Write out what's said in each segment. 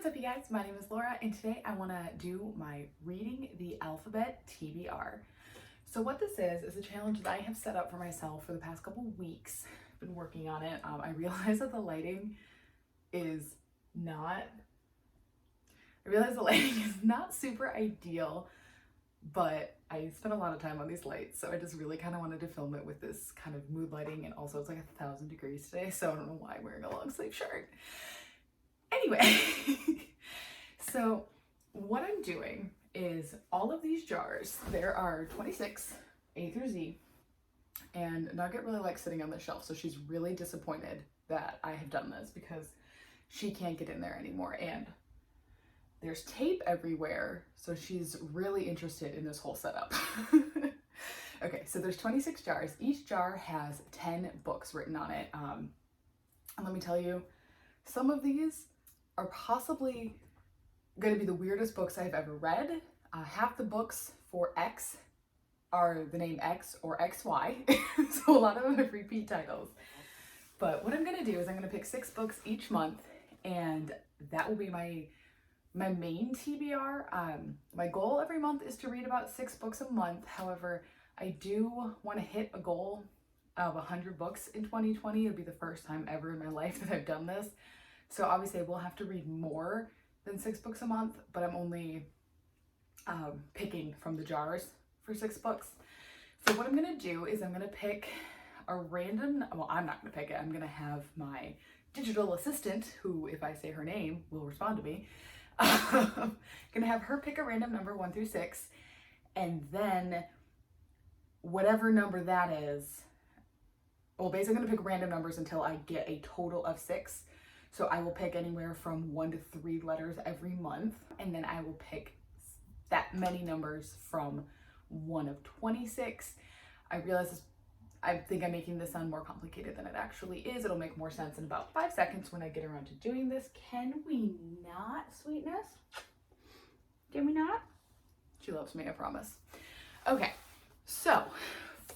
What's up, you guys? My name is Laura, and today I want to do my Reading the Alphabet TBR. So what this is a challenge that I have set up for myself for the past couple weeks. I've been working on it. I realize that the lighting is not super ideal, but I spent a lot of time on these lights, so I just really kind of wanted to film it with this kind of mood lighting, and also it's like 1,000 degrees today, so I don't know why I'm wearing a long sleeve shirt. Anyway, so what I'm doing is all of these jars, there are 26, A through Z, and Nugget really likes sitting on the shelf, so she's really disappointed that I have done this because she can't get in there anymore, and there's tape everywhere, so she's really interested in this whole setup. Okay, so there's 26 jars. Each jar has 10 books written on it. And let me tell you, some of these are possibly going to be the weirdest books I've ever read. Half the books for X are the name X or XY, so a lot of them have repeat titles. But what I'm going to do is I'm going to pick 6 books each month, and that will be my main TBR. My goal every month is to read about 6 books a month. However, I do want to hit a goal of 100 books in 2020. It'll be the first time ever in my life that I've done this. So obviously I will have to read more than 6 books a month, but I'm only picking from the jars for 6 books. So what I'm going to do is I'm going to pick a random, well, I'm not going to pick it. I'm going to have my digital assistant, who, if I say her name, will respond to me. I'm going to have her pick a random number 1 through 6, and then whatever number that is, well, basically I'm going to pick random numbers until I get a total of 6. So I will pick anywhere from 1 to 3 letters every month, and then I will pick that many numbers from 1 of 26. I realize this, I think I'm making this sound more complicated than it actually is. It'll make more sense in about 5 seconds when I get around to doing this. Can we not, sweetness? Can we not? She loves me, I promise. Okay, so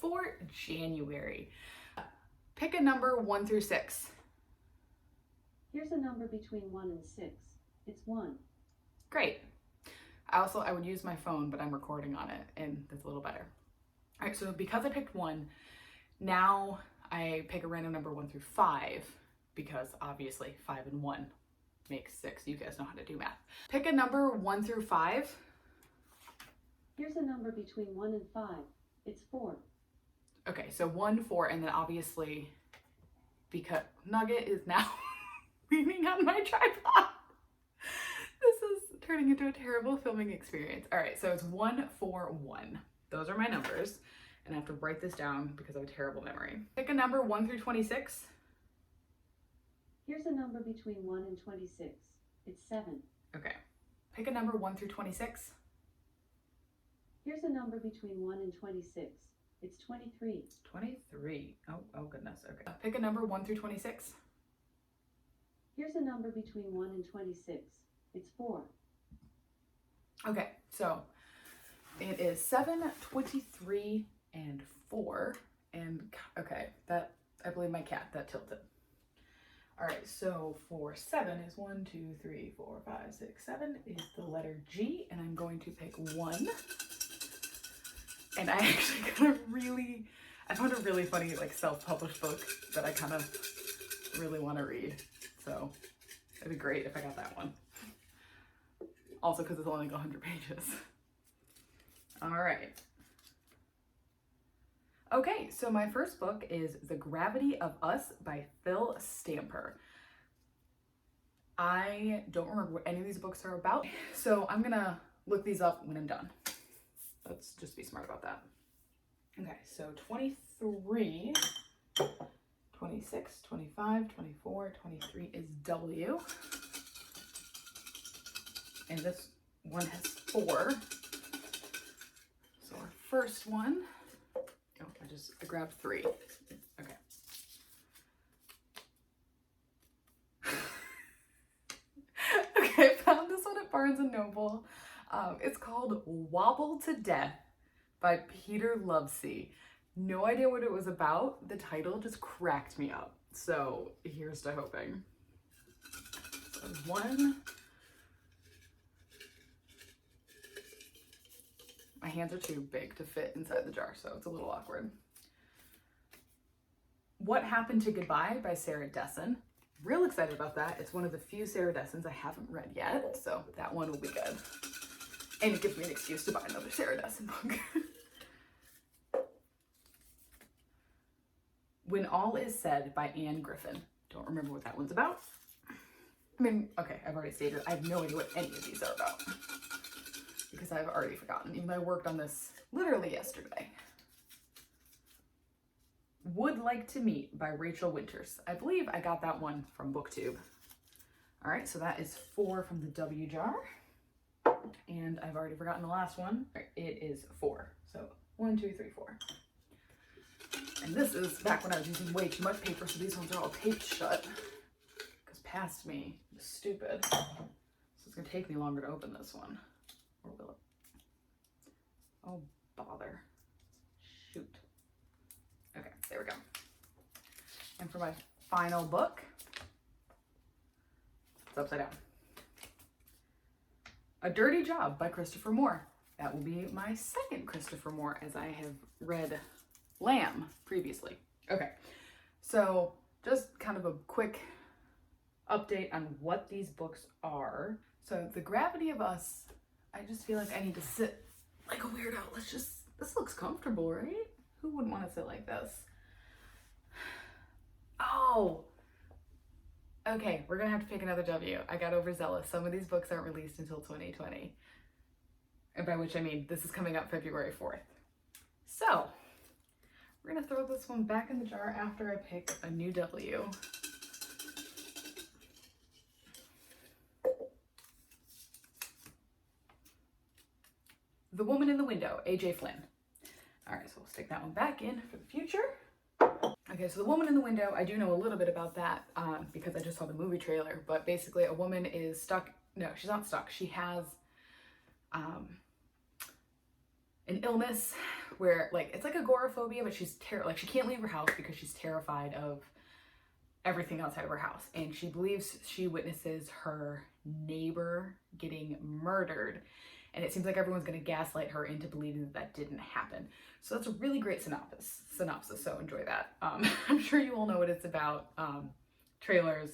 for January, pick a number 1 through 6. Here's a number between 1 and 6. It's 1. Great. I would use my phone, but I'm recording on it, and that's a little better. All right, so because I picked 1, now I pick a random number 1 through 5, because obviously 5 and 1 makes 6. You guys know how to do math. Pick a number 1 through 5. Here's a number between 1 and 5. It's 4. Okay, so 1, 4, and then obviously, because Nugget is now leaning on my tripod. This is turning into a terrible filming experience. All right, so it's 1, 4, 1. Those are my numbers, and I have to write this down because I have a terrible memory. Pick a number 1 through 26. Here's a number between 1 and 26. It's 7. Okay. Pick a number 1 through 26. Here's a number between 1 and 26. It's 23. 23. Oh goodness. Okay. Pick a number 1 through 26. Here's a number between 1 and 26. It's 4. Okay, so it is 7, 23, and 4. And okay, that, I believe my cat, that tilted. All right, so for 7 is 1, 2, 3, 4, 5, 6, 7 is the letter G, and I'm going to pick 1. And I actually I found a really funny like self-published book that I kind of really want to read. So it'd be great if I got that one. Also because it's only like 100 pages. All right. Okay, so my first book is The Gravity of Us by Phil Stamper. I don't remember what any of these books are about, so I'm gonna look these up when I'm done. Let's just be smart about that. Okay, so 23, 26, 25, 24, 23 is W. And this one has 4. So our first one, I grabbed 3. Okay. Okay, I found this one at Barnes & Noble. It's called Wobble to Death by Peter Lovesey. No idea what it was about. The title just cracked me up. So here's to hoping. So 1, hands are too big to fit inside the jar, so it's a little awkward. What Happened to Goodbye by Sarah Dessen. Real excited about that. It's one of the few Sarah Dessens I haven't read yet, so that one will be good. And it gives me an excuse to buy another Sarah Dessen book. When All Is Said by Griffin. Don't remember what that one's about. I mean, okay, I've already stated I have no idea what any of these are about because I've already forgotten, even though I worked on this literally yesterday. Would Like to Meet by Rachel Winters. I believe I got that one from BookTube. All right, so that is 4 from the W jar. And I've already forgotten the last one. It is 4. So 1, 2, 3, 4. And this is back when I was using way too much paper, so these ones are all taped shut. Because past me is stupid. So it's gonna take me longer to open this one. Or will it? Oh, bother. Shoot. Okay, there we go. And for my final book, it's upside down. A Dirty Job by Christopher Moore. That will be my second Christopher Moore, as I have read Lamb previously. Okay, so just kind of a quick update on what these books are. So The Gravity of Us, I just feel like I need to sit like a weirdo. This looks comfortable, right? Who wouldn't want to sit like this? Oh, okay, we're gonna have to pick another W. I got overzealous. Some of these books aren't released until 2020. And by which I mean, this is coming out February 4th. So, we're gonna throw this one back in the jar after I pick a new W. The Woman in the Window, A.J. Flynn. All right, so we'll stick that one back in for the future. Okay, so The Woman in the Window, I do know a little bit about that because I just saw the movie trailer, but basically a woman is stuck, no, she's not stuck. She has an illness where like, it's like agoraphobia, but she's like she can't leave her house because she's terrified of everything outside of her house. And she believes she witnesses her neighbor getting murdered. And it seems like everyone's going to gaslight her into believing that that didn't happen. So that's a really great synopsis, so enjoy that. I'm sure you all know what it's about. Trailers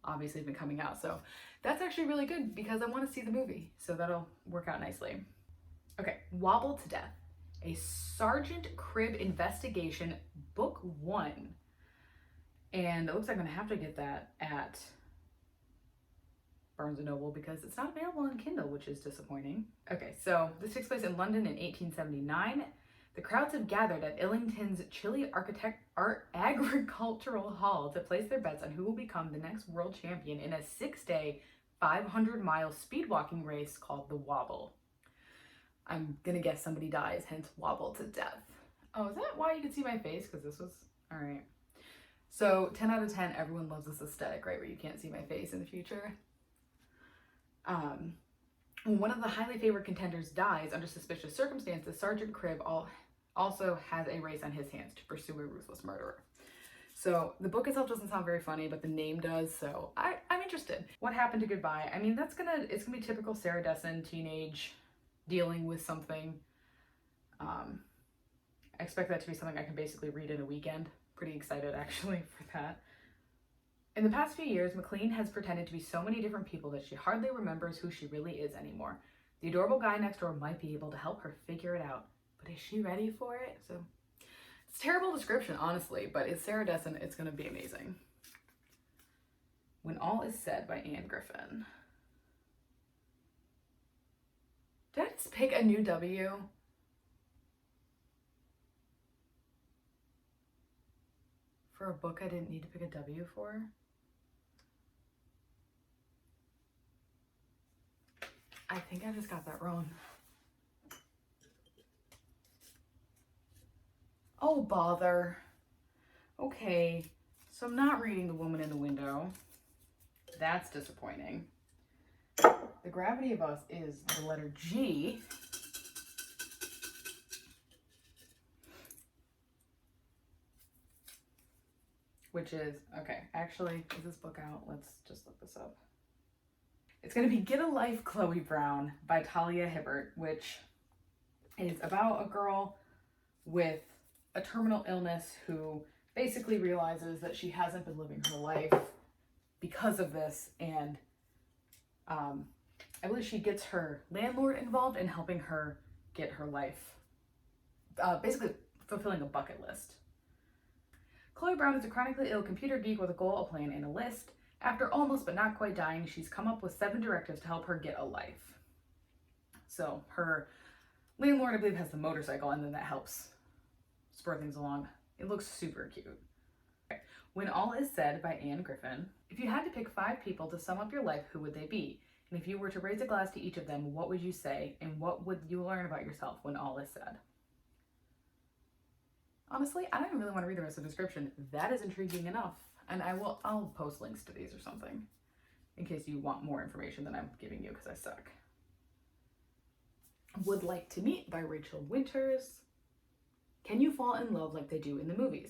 obviously have been coming out, so that's actually really good because I want to see the movie, so that'll work out nicely. Okay, Wobble to Death, a Sergeant Crib investigation, book 1. And it looks like I'm going to have to get that at Barnes & Noble because it's not available on Kindle, which is disappointing. Okay, so this takes place in London in 1879. The crowds have gathered at Illington's Chile Agricultural Hall to place their bets on who will become the next world champion in a 6-day, 500-mile speed walking race called the Wobble. I'm gonna guess somebody dies, hence Wobble to Death. Oh, is that why you could see my face? Because this was, all right. So 10 out of 10, everyone loves this aesthetic, right? Where you can't see my face in the future. One of the highly favored contenders dies under suspicious circumstances. Sergeant Crib also has a race on his hands to pursue a ruthless murderer. So the book itself doesn't sound very funny, but the name does, so I'm interested. What Happened to Goodbye? I mean, it's gonna be typical Sarah Dessen, teenage, dealing with something. I expect that to be something I can basically read in a weekend. Pretty excited actually for that. In the past few years, McLean has pretended to be so many different people that she hardly remembers who she really is anymore. The adorable guy next door might be able to help her figure it out, but is she ready for it? So it's a terrible description, honestly, but it's Sarah Dessen. It's going to be amazing. When All Is Said by Griffin. Did I just pick a new W? For a book I didn't need to pick a W for? I think I just got that wrong. Oh, bother. Okay, so I'm not reading The Woman in the Window. That's disappointing. The Gravity of Us is the letter G. Which is, okay, actually, is this book out? Let's just look this up. It's going to be Get a Life, Chloe Brown by Talia Hibbert, which It is about a girl with a terminal illness who basically realizes that she hasn't been living her life because of this, and I believe she gets her landlord involved in helping her get her life, basically fulfilling a bucket list. Chloe Brown is a chronically ill computer geek with a goal, a plan, and a list. After almost but not quite dying, she's come up with 7 directives to help her get a life. So her landlord, I believe, has the motorcycle, and then that helps spur things along. It looks super cute. When All Is Said by Griffin. If you had to pick 5 people to sum up your life, who would they be? And if you were to raise a glass to each of them, what would you say? And what would you learn about yourself when all is said? Honestly, I don't even really want to read the rest of the description. That is intriguing enough. And I'll post links to these or something in case you want more information than I'm giving you because I suck. Would Like to Meet by Rachel Winters. Can you fall in love like they do in the movies?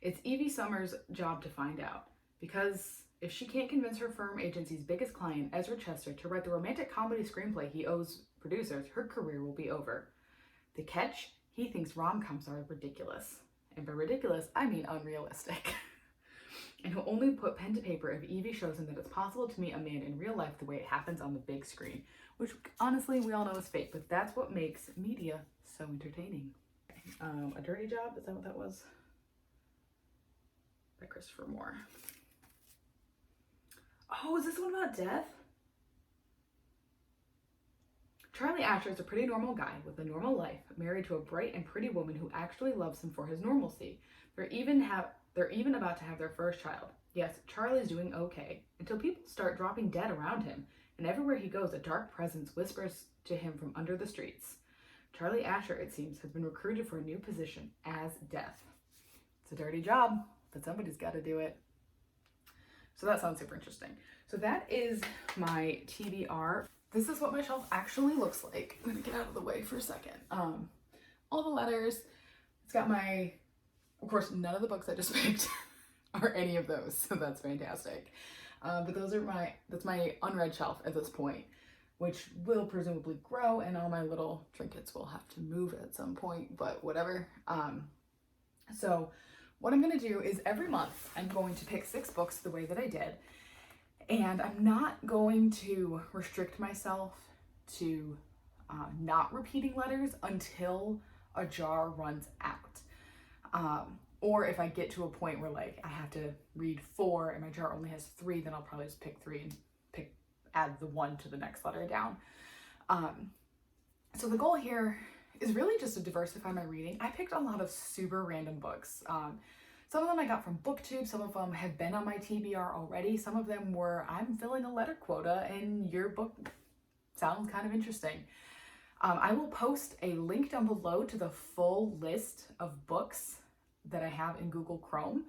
It's Evie Summers' job to find out, because if she can't convince her firm agency's biggest client, Ezra Chester, to write the romantic comedy screenplay he owes producers, her career will be over. The catch? He thinks rom-coms are ridiculous. And by ridiculous, I mean unrealistic. And he'll only put pen to paper if Evie shows him that it's possible to meet a man in real life the way it happens on the big screen, which honestly we all know is fake, but that's what makes media so entertaining. A Dirty Job, is that what that was? By Christopher Moore. Oh, is this one about death? Charlie Asher is a pretty normal guy with a normal life, married to a bright and pretty woman who actually loves him for his normalcy. They're even about to have their first child. Yes, Charlie's doing okay, until people start dropping dead around him, and everywhere he goes, a dark presence whispers to him from under the streets. Charlie Asher, it seems, has been recruited for a new position as Death. It's a dirty job, but somebody's got to do it. So that sounds super interesting. So that is my TBR. This is what my shelf actually looks like. I'm gonna get out of the way for a second. All the letters. It's got my, of course, none of the books I just picked are any of those, so that's fantastic. But that's my unread shelf at this point, which will presumably grow, and all my little trinkets will have to move at some point, but whatever. So what I'm gonna do is every month I'm going to pick 6 books the way that I did, and I'm not going to restrict myself to not repeating letters until a jar runs out. Or if I get to a point where like I have to read 4 and my jar only has 3, then I'll probably just pick 3 and add the 1 to the next letter down. So the goal here is really just to diversify my reading. I picked a lot of super random books. Some of them I got from BookTube, some of them have been on my TBR already, some of them were I'm filling a letter quota and your book sounds kind of interesting. I will post a link down below to the full list of books that I have in Google Chrome.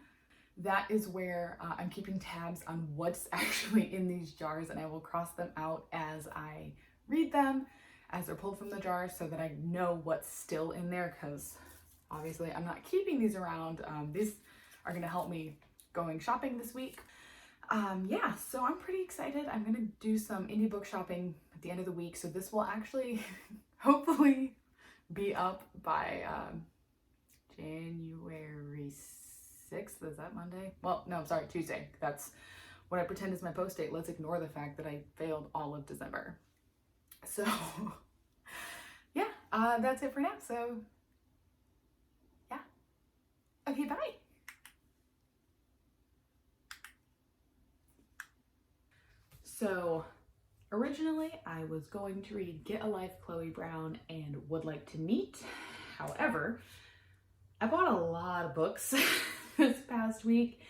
That is where I'm keeping tabs on what's actually in these jars, and I will cross them out as I read them, as they're pulled from the jar, so that I know what's still in there, because obviously I'm not keeping these around. These are gonna help me going shopping this week. Yeah, so I'm pretty excited. I'm gonna do some indie book shopping at the end of the week, so this will actually hopefully be up by January 6th. Is that Monday? Well, no, I'm sorry, Tuesday. That's what I pretend is my post date. Let's ignore the fact that I failed all of December. So yeah, that's it for now. So yeah, okay, bye. So originally I was going to read Get a Life, Chloe Brown, and Would Like to Meet. However, I bought a lot of books this past week,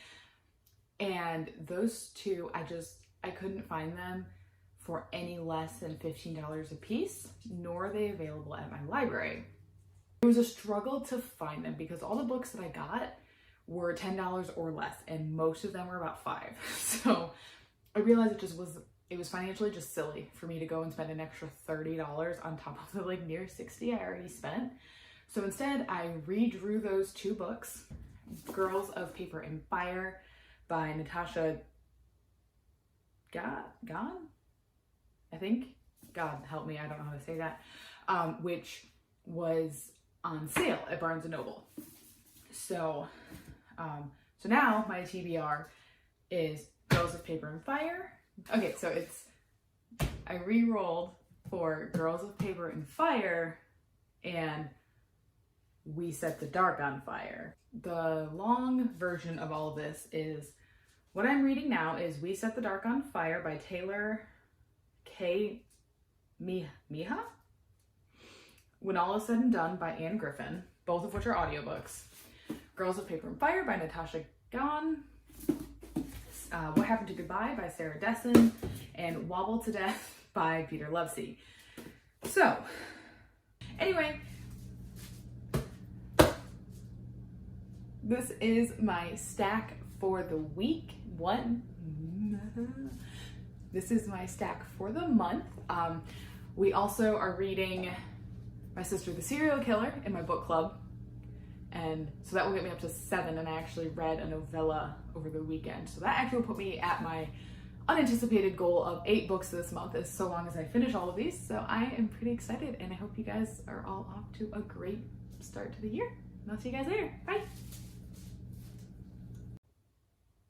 and those 2, I couldn't find them for any less than $15 a piece, nor are they available at my library. It was a struggle to find them because all the books that I got were $10 or less, and most of them were about $5. So I realized it was financially just silly for me to go and spend an extra $30 on top of the like near $60 I already spent. So instead, I redrew those 2 books, Girls of Paper and Fire by Natasha Ngan, I think. God help me, I don't know how to say that. Which was on sale at Barnes & Noble. So, so now my TBR is Girls of Paper and Fire. Okay, so I re-rolled for Girls of Paper and Fire and We Set the Dark on Fire. The long version of all of this is, what I'm reading now is We Set the Dark on Fire by Tehlor Mejia. When All Is Said and Done by Griffin, both of which are audiobooks. Girls of Paper and Fire by Natasha Ngan. What Happened to Goodbye by Sarah Dessen. And Wobble to Death by Peter Lovesey. So, anyway, this is my stack for the week. This is my stack for the month. We also are reading My Sister the Serial Killer in my book club. And so that will get me up to 7, and I actually read a novella over the weekend. So that actually will put me at my unanticipated goal of 8 books this month, as so long as I finish all of these. So I am pretty excited, and I hope you guys are all off to a great start to the year. And I'll see you guys later. Bye.